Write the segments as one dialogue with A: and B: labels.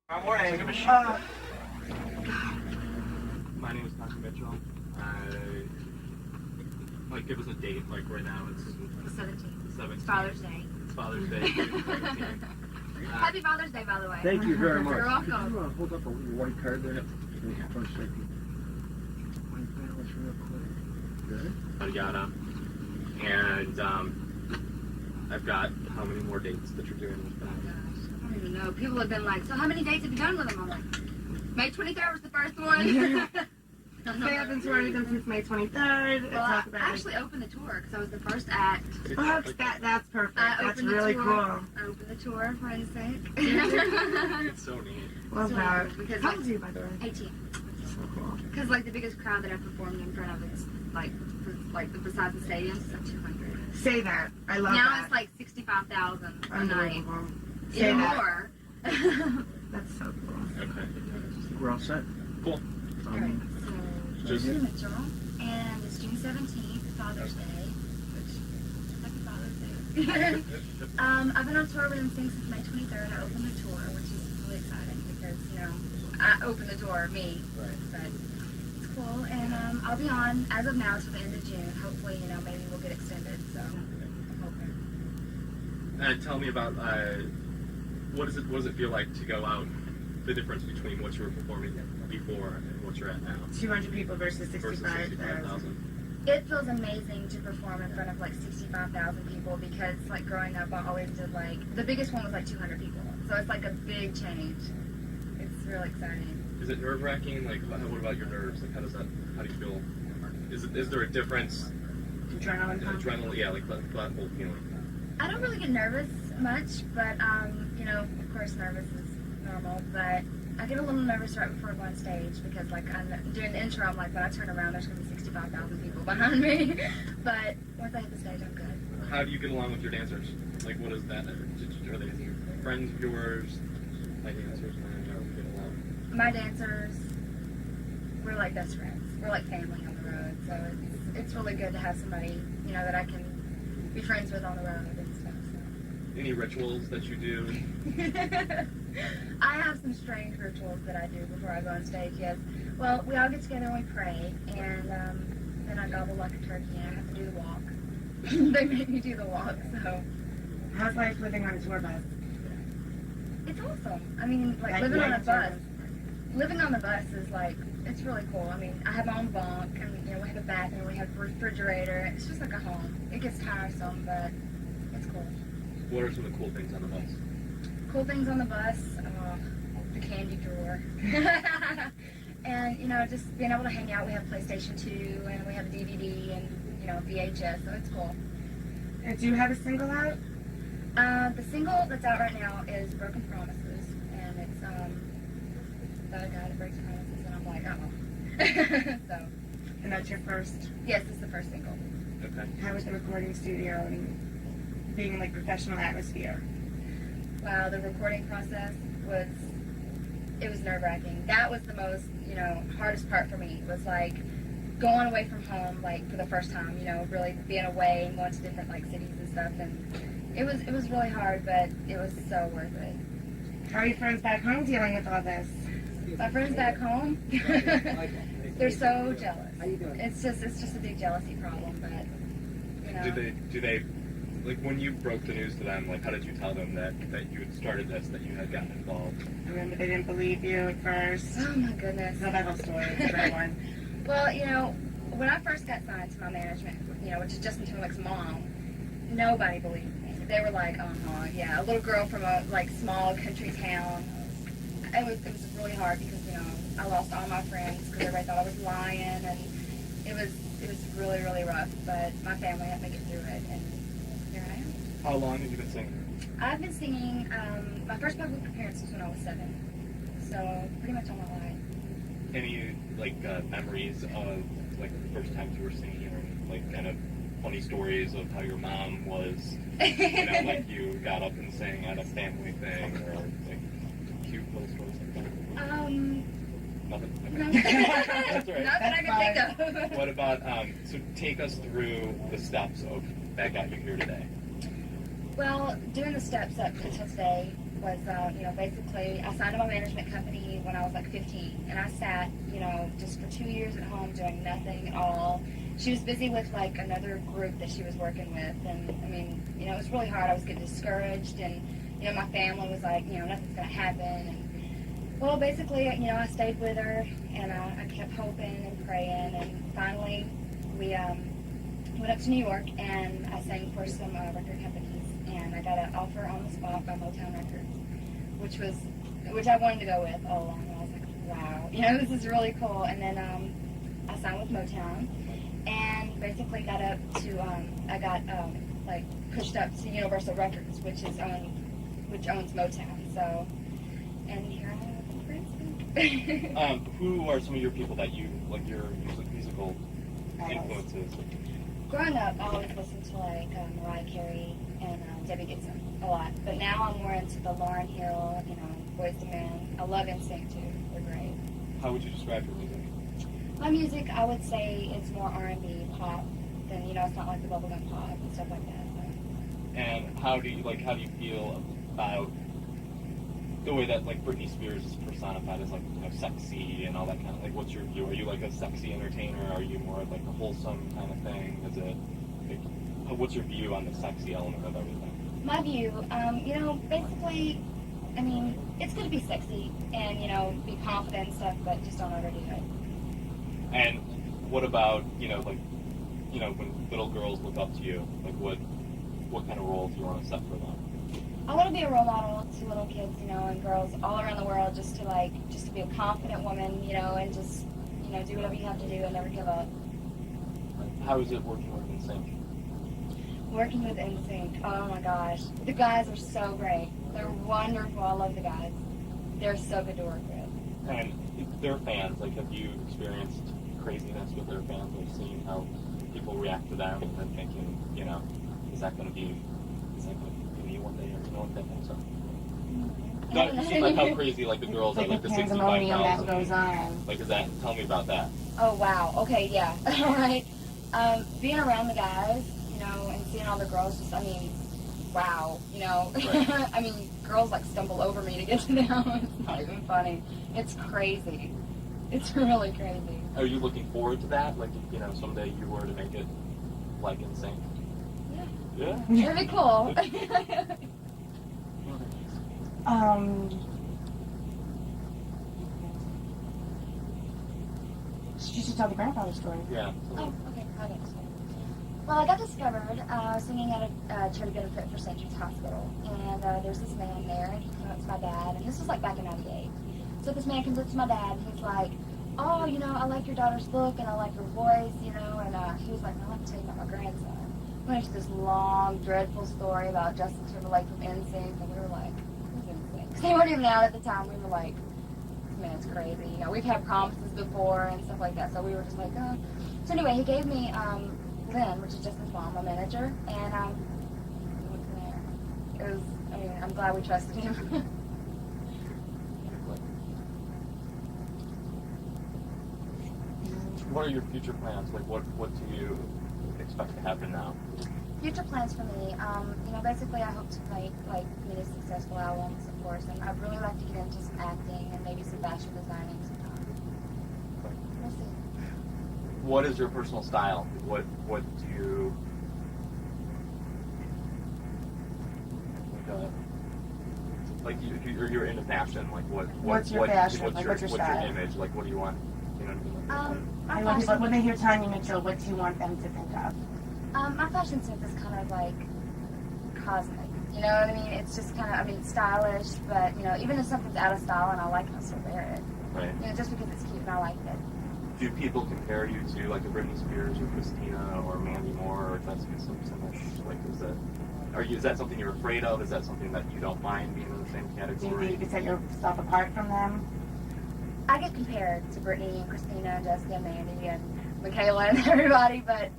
A: Morning.
B: My name is Patrick Mitchell. Like, give us a date. Like right now, it's
C: The 17th.
B: 17th.
C: It's Father's Day.
B: It's Father's Day.
C: Happy Father's Day, by the way.
A: Thank you very much.
C: You're welcome.
A: Could you hold up a little white card there?
B: Yeah.
A: For a second. White balance real quick. Good.
B: Yada. And I've got how many more dates that you're doing with
C: Oh
B: that?
C: gosh, I don't even know. People have been like, so how many dates have you done with them? I'm like, May 23rd was the first one.
D: Say I've been touring with them since May 23rd.
C: Well, I actually opened the tour because I was the first act.
D: Oh, that's perfect.
C: I
D: That's
C: opened the
D: really
C: tour.
D: cool.
C: I opened the tour for friend's sake.
B: It's so neat.
D: Love
C: So
D: that.
C: cool, because,
D: How
C: like,
D: old are you, by the way?
C: 18.
D: So cool.
C: Because like the biggest crowd that I've performed in front of is like besides the stadiums, it's like 200.
D: Say that. I love
C: Now
D: that.
C: it's like 65,000 a night.
D: Unbelievable. Say
C: Even
D: that.
C: more.
D: That's so cool.
B: Okay.
A: We're all set.
B: Cool.
C: Alright, so
B: Just-
C: June Mitchell, and it's June 17th, Father's Day. Happy Father's Day. I've been on tour with them since May 23rd. I opened the tour, which is really exciting because, you know, I opened the tour, me.
B: Right.
C: But it's cool, and I'll be on, as of now, till the end of June. Hopefully, you know, maybe we'll get extended, so I'm hoping.
B: Tell me about what does it feel like to go out? The difference between what you were performing before and what you're at now.
D: 200 people versus
B: Versus
D: 65,000.
B: 65,000.
C: It feels amazing to perform in front of like 65,000 people because like growing up I always did like, the biggest one was like 200 people. So it's like a big change. It's really exciting.
B: Is it nerve-wracking? Like, what about your nerves? Like, how do you feel? Is there a difference?
D: Adrenaline pump.
B: Adrenaline, yeah, like that whole feeling.
C: I don't really get nervous much, but you know, of course nervous is normal, but I get a little nervous right before I go on stage because like I'm doing the intro, I'm like, when I turn around there's going to be 65,000 people behind me. But once I hit the stage, I'm good.
B: How do you get along with your dancers? Like, what is that? Are they friends of yours? My dancers, how do you get along?
C: My dancers, we're like best friends. We're like family on the road, so it's really good to have somebody, you know, that I can be friends with on the road and stuff. So.
B: Any rituals that you do?
C: I have some strange rituals that I do before I go on stage, yes. Well, we all get together and we pray, and then I gobble like a turkey and I have to do the walk. They make me do the walk, so.
D: How's life living on a tour bus?
C: It's awesome. I mean, like living on a bus. Living on the bus is like, it's really cool. I mean, I have my own bunk, and you know, we have a bathroom, we have a refrigerator. It's just like a home. It gets tiresome, but it's cool.
B: What are some of the cool things on the bus?
C: Cool things on the bus, the candy drawer. And, you know, just being able to hang out. We have PlayStation 2, and we have a DVD, and, you know, VHS, so it's cool.
D: Do you have a single out?
C: The single that's out right now is Broken Promises, and it's, about a guy that breaks promises, and I'm like, oh. So,
D: And that's your first.
C: yes, it's the first single.
B: Okay.
D: How was the recording studio and being in like professional atmosphere?
C: Wow, the recording process was, it was nerve-wracking. That was the most, you know, hardest part for me, was like going away from home, like for the first time, you know, really being away and going to different like cities and stuff, and it was really hard, but it was so worth it.
D: How are your friends back home dealing with all this?
C: My friends back home, they're so jealous. It's just a big jealousy problem, but, you know.
B: Do they, like, when you broke the news to them, like, how did you tell them that you had started this, that you had gotten involved?
D: I remember they didn't believe you at first.
C: Oh my goodness.
D: Tell that whole story. It's a great one.
C: Well, you know, when I first got signed to my management, you know, which is Justin Timberlake's mom, nobody believed me. They were like, yeah, a little girl from a like small country town. It was really hard because, you know, I lost all my friends because everybody thought I was lying, and it was really, really rough. But my family had to make it through it, and here I am.
B: How long have you been singing?
C: I've been singing. My first public appearance was when I was 7, so pretty much all my life.
B: Any, like, memories of, like, the first times you were singing, or, like, kind of funny stories of how your mom was, you know, like you got up and sang at a family thing, or, like, cute little stories like that? Nothing?
C: No.
B: Okay. That's all right.
C: Not that I can think of.
B: What about, so take us through the steps of that got you here today.
C: Well, doing the steps up until today was, basically I signed to my management company when I was like 15, and I sat, just for 2 years at home doing nothing at all. She was busy with like another group that she was working with, and I mean, it was really hard. I was getting discouraged, and my family was like, nothing's gonna happen. And well, basically, I stayed with her, and I kept hoping and praying, and finally, we went up to New York, and I sang for some record companies, and I got an offer on the spot by Motown Records, which I wanted to go with all along. And I was like, wow, this is really cool. And then I signed with Motown. And basically got up to, I got pushed up to Universal Records, which owns Motown. So, and here I am in Princeton.
B: Who are some of your people that you like your musical influences?
C: Growing up, I always listened to Mariah Carey and Debbie Gibson a lot. But now I'm more into the Lauryn Hill, Boyz II Men. I love NSYNC too. They're great.
B: How would you describe your music?
C: My music, I would say it's more R&B pop than, it's not like the bubblegum pop and stuff like that. So.
B: And how do you feel about the way that Britney Spears is personified as sexy and all that kind of what's your view? Are you a sexy entertainer? Are you more a wholesome kind of thing? Is it what's your view on the sexy element of everything?
C: My view, basically, I mean, it's good to be sexy and be confident and stuff, but just don't overdo it.
B: And what about, when little girls look up to you, what kind of roles do you want to set for them?
C: I want to be a role model to little kids, and girls all around the world, just to be a confident woman, and just, do whatever you have to do and never give up.
B: How is it working with NSYNC?
C: Working with NSYNC, oh my gosh. The guys are so great. They're wonderful. I love the guys. They're so good to work with.
B: And their fans, have you experienced craziness with their fans? Have you seen how people react to them and then thinking, is that going to be me one day or that kind of stuff? No, it seems how crazy the girls are, the 65,000.
D: That goes on.
B: Is that? Tell me about that.
C: Oh wow. Okay, yeah. All right. Being around the guys, and seeing all the girls, just wow.
B: Right.
C: I mean, girls stumble over me to get to them. It's not even funny. It's crazy. It's really crazy.
B: Are you looking forward to that? If someday you were to make it NSYNC?
C: Yeah.
B: Yeah.
C: It'd be cool.
D: You should tell the grandfather story.
B: Yeah.
C: Oh, okay. I got this one. Well, I got discovered singing at a charity benefit for St. Jude's Hospital, and there's this man there, and he came up to my dad, and this was back in '98. So this man comes up to my dad, and he's like, oh, I like your daughter's look, and I like her voice, and he was like, I'd like to tell you about my grandson. Went into this long, dreadful story about Justin Timberlake from NSYNC, and we were like, who's NSYNC? Because they weren't even out at the time. We were like, this man's crazy. We've had promises before and stuff like that, so we were just like, oh. So anyway, he gave me Lynn, which is Justin's mom, my manager, and we went from there. It was, I'm glad we trusted him.
B: What are your future plans? What do you expect to happen now?
C: Future plans for me, basically I hope to make many successful albums, of course, and I'd really like to get into some acting and maybe some fashion designing sometime. We'll see.
B: What is your personal style? What do you you're into fashion?
D: What's your fashion?
B: What's your
D: style?
B: image? What do you want?
C: My fashion,
D: when they hear Tonya Mitchell, what do you want them to think of?
C: my fashion sense is kind of cosmic. You know what I mean? It's just kind of, stylish, but, even if something's out of style and I like it, I'll still wear it.
B: Right.
C: Just because it's cute and I like it.
B: Do people compare you to a Britney Spears or Christina or Mandy Moore or Jessica Simpson? Is that something you're afraid of? Is that something that you don't mind being in the same
D: Do
B: category?
D: you think you could set yourself apart from them?
C: I get compared to Brittany and Christina and Jessica and Mandy and Michaela and everybody, but,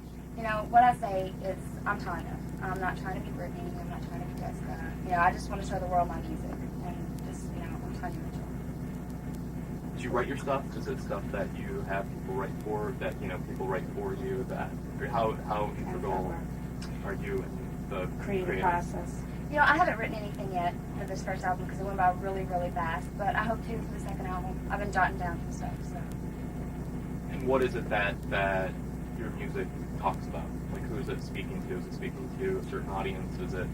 C: what I say is I'm Tonya. I'm not trying to be Brittany. I'm not trying to be Jessica. I just want to show the world my music and just, I'm Tonya Mitchell.
B: Do you write your stuff? Is it stuff that you have people write for, that, people write for you? How integral are you in the
D: Creative process.
C: You know, I haven't written anything yet for this first album because it went by really, really fast. But I hope to for the second album. I've been jotting down some stuff. So.
B: And what is it that your music talks about? Like, who is it speaking to? Is it speaking to a certain audience? Is it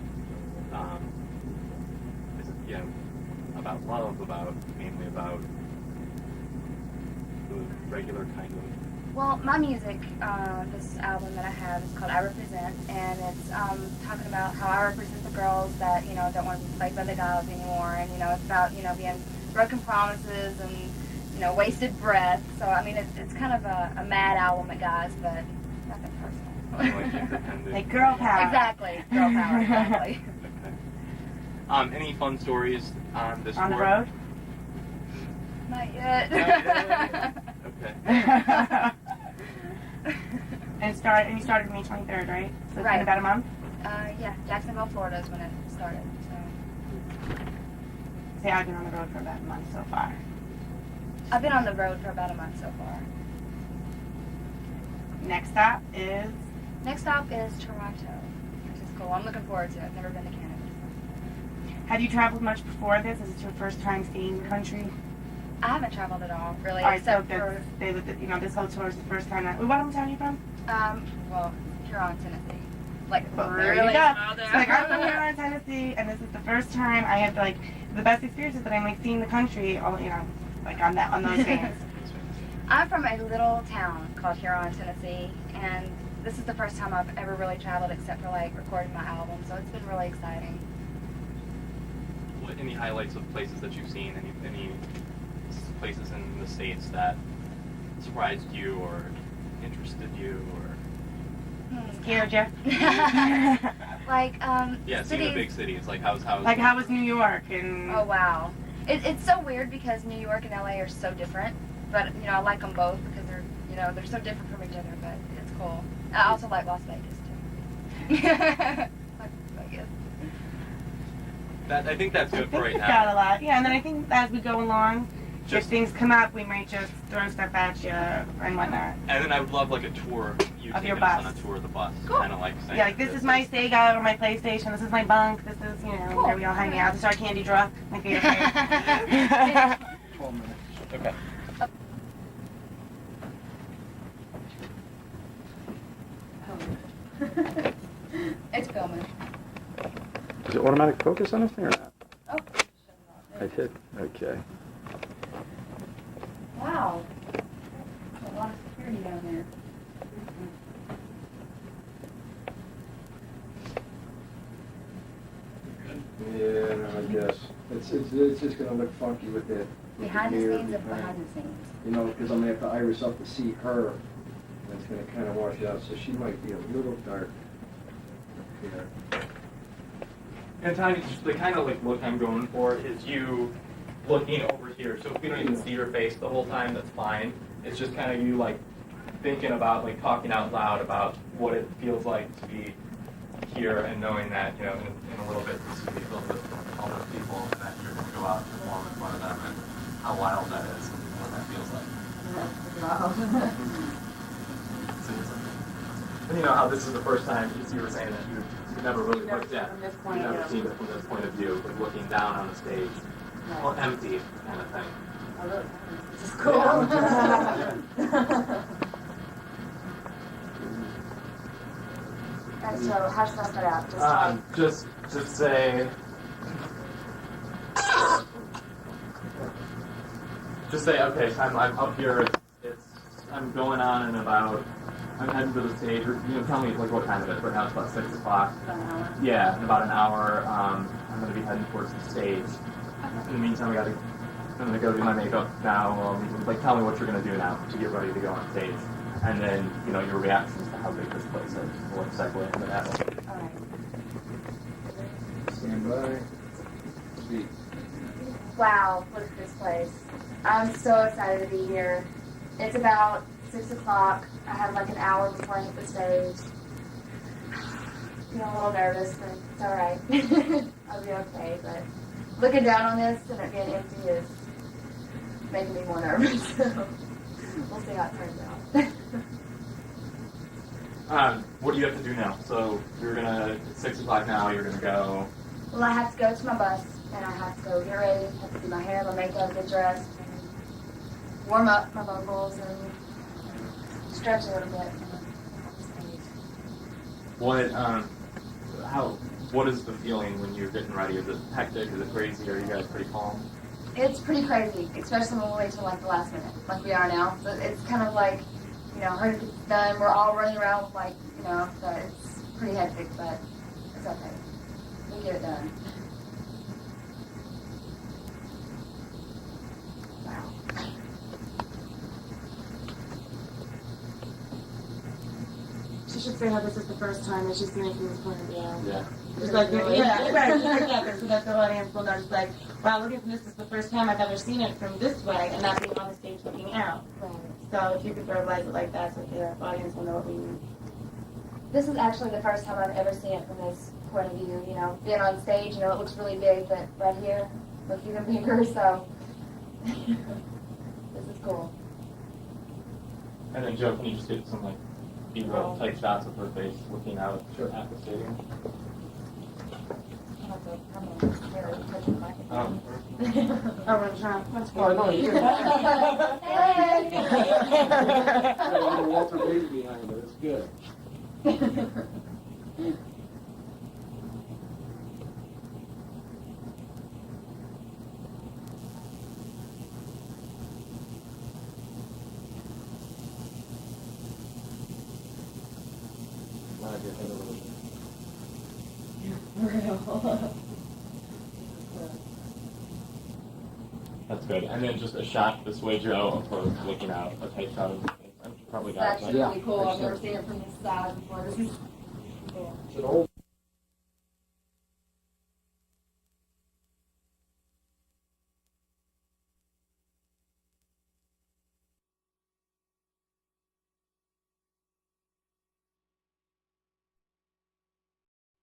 B: you know, about love? Mainly about the regular kind of.
C: Well, my music, this album that I have is called I Represent, and it's talking about how I represent the girls that, you know, don't want to be played by the guys anymore, and, you know, it's about, you know, being broken promises and, you know, wasted breath. So, I mean, it's kind of a mad album at guys, but nothing personal.
D: Like girl power.
C: Exactly, girl power, exactly.
B: Okay. Any fun stories on this
D: On the
B: tour?
D: road?
C: Not yet.
B: Okay.
D: And you started May 23rd, right? So it's
C: Right.
D: been about a month?
C: Yeah, Jacksonville, Florida is when it started. So.
D: See, I've been on the road for about a month so far.
C: I've been on the road for about a month so far.
D: Next stop is...
C: Next stop is Toronto, which is cool. I'm looking forward to it. I've never been to Canada before.
D: Have you traveled much before this? Is it your first time seeing the country?
C: I haven't traveled at all, really,
D: All right,
C: except
D: so
C: for,
D: you know, this whole tour is the first time that... What hometown are you from?
C: well, Huron, Tennessee. Like,
D: Well,
C: really
D: there you go.
C: small there.
D: So, like, I'm from Huron, Tennessee, and this is the first time I had, like, the best experiences that I'm, like, seeing the country, all, you know, like, on those bands.
C: I'm from a little town called Huron, Tennessee, and this is the first time I've ever really traveled except for, like, recording my album, so it's been really exciting.
B: Any highlights of places that you've seen? Any places in the States that surprised you or interested you or
D: Scared you?
C: Like,
B: yeah, seeing
C: cities.
B: a big city. It's like how
D: was New York and...
C: Oh, wow. It's so weird because New York and LA are so different, but, you know, I like them both because they're, you know, they're so different from each other, but it's cool. I also like Las Vegas, too. Like Vegas.
B: I think that's good for right
D: we've
B: now.
D: got a lot. Yeah, and then I think as we go along, if
B: Just-
D: things come up, we might just throw stuff at you and whatnot.
B: And then I would love like a tour. You
D: Of your
B: taking us
D: bus.
B: on a tour of the bus.
C: Cool.
B: Kind of like saying,
D: Yeah, like this is my Sega or my PlayStation, this is my bunk, this is, you know,
C: Cool.
D: where we all hang out. This is our candy drawer. My favorite.
A: 12 minutes.
B: Okay.
C: It's filming.
E: Is it automatic focus on this thing or not?
C: Oh.
E: I did. Okay.
C: Wow. There's a lot of security down there.
A: Yeah, no, I guess. It's just gonna look funky with that. with
C: Behind the
A: gear
C: scenes of behind the scenes.
A: You know, because I'm gonna have to iris up to see her. That's gonna kind of wash it out, so she might be a little dark. Yeah.
B: And Tonya, the kind of like look I'm going for is you looking over here. So if we don't even see your face the whole time, that's fine. It's just kind of you like thinking about like talking out loud about what it feels like to be here and knowing that, you know, in a little bit this will be filled with all those people and that you're going to go out and perform in front of them and how wild that is and what that feels like. And you know how this is the first time you were saying that you've never really looked at, you've never seen it from this point of view, like looking down on the stage, well, empty kind of thing.
C: Oh, look. This is cool. And so, how should I start out? Just
B: Just say. Just say, okay, I'm up here. I'm going on in about. I'm heading to the stage. Or, you know, tell me like what time it is. Right now it's about 6 o'clock.
C: About an hour.
B: Yeah, in about an hour. I'm going to be heading towards the stage. In the meantime, I'm going to go do my makeup now. Like, tell me what you're going to do now to get ready to go on stage. And then, you know, your reactions to how big this place is. We'll segue into that one.
C: All right.
A: Stand by. Speak.
C: Wow, look at this place. I'm so excited to be here. It's about 6 o'clock. I have like an hour before I hit the stage. I'm a little nervous, but it's all right. I'll be okay. But looking down on this and it being empty is making me more nervous. So we'll see how it turns out.
B: What do you have to do now? So you're gonna, it's 6 o'clock now, you're gonna go
C: Well, I have to go to my bus, and I have to go get ready, have to do my hair, my makeup, get dressed, warm up my vocals, and stretch a little bit.
B: What is the feeling when you're getting ready? Is it hectic? Is it crazy? Are you guys pretty calm?
C: It's pretty crazy, especially when we wait till like the last minute, like we are now. So it's kind of like, hurry to get it done. We're all running around like, so it's pretty hectic, but it's okay. We'll get it done.
D: She should say how this is the first time that she's seen it from this point of view.
B: Yeah.
D: It's like, yeah, right, so that the audience will know, it's like, wow, look at this is the first time I've ever seen it from this way and not being on the stage looking out.
C: Right.
D: So if you could verbalize it like that, so the audience will know what we mean.
C: This is actually the first time I've ever seen it from this point of view. Being on stage, it looks really big, but right here, looks even bigger. So this is cool.
B: And then Joe, can you just get some like B-roll type shots of her face looking out at the stadium?
C: I have to come in here and touch the microphone.
D: Oh, we're trying.
A: Oh, no, you're
C: Hey!
A: got a little Walter Baby behind her. It's good.
B: That's good. And then just a shot this way, Joe, of her looking out, a tight shot of her face. I probably
C: It's
B: got it.
C: actually
A: Yeah,
C: really cool. I've never
A: excellent.
C: seen it from this side before. This is cool.
A: It's an old